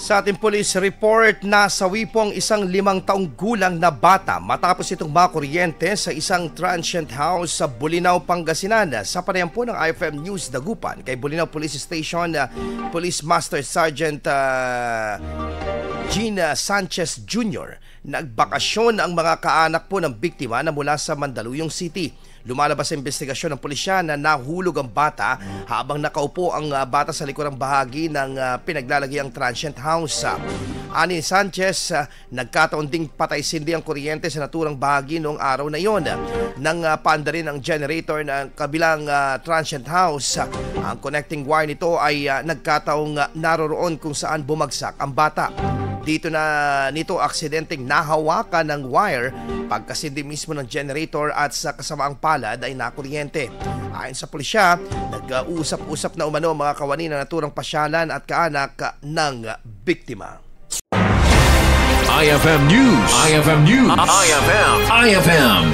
Sa ating police report, nasawi po ang isang 5 taong gulang na bata matapos itong makuryente sa isang transient house sa Bolinao, Pangasinan. Sa panayam po ng IFM News Dagupan kay Bolinao Police Station, Police Master Sergeant Gina Sanchez Jr., nagbakasyon ang mga kaanak po ng biktima na mula sa Mandaluyong City. Lumalabas sa investigasyon ng pulisya na nahulog ang bata habang nakaupo ang bata sa likurang bahagi ng pinaglalagyang transient house. Ani Sanchez, nagkataon ding patay-sindi ang kuryente sa naturang bahagi noong araw na iyon. Nang paanda rin ang generator ng kabilang transient house, ang connecting wire nito ay nagkataong naroroon kung saan bumagsak ang bata. Dito na nito aksidenteng nahawakan ng wire pagkasindi mismo ng generator at sa kasamaang palad ay nakuryente. Ayon sa pulisya, nag-uusap-usap na umano ang mga kawani na naturang pasyalan at kaanak ng biktima. IFM News. IFM News. IFM.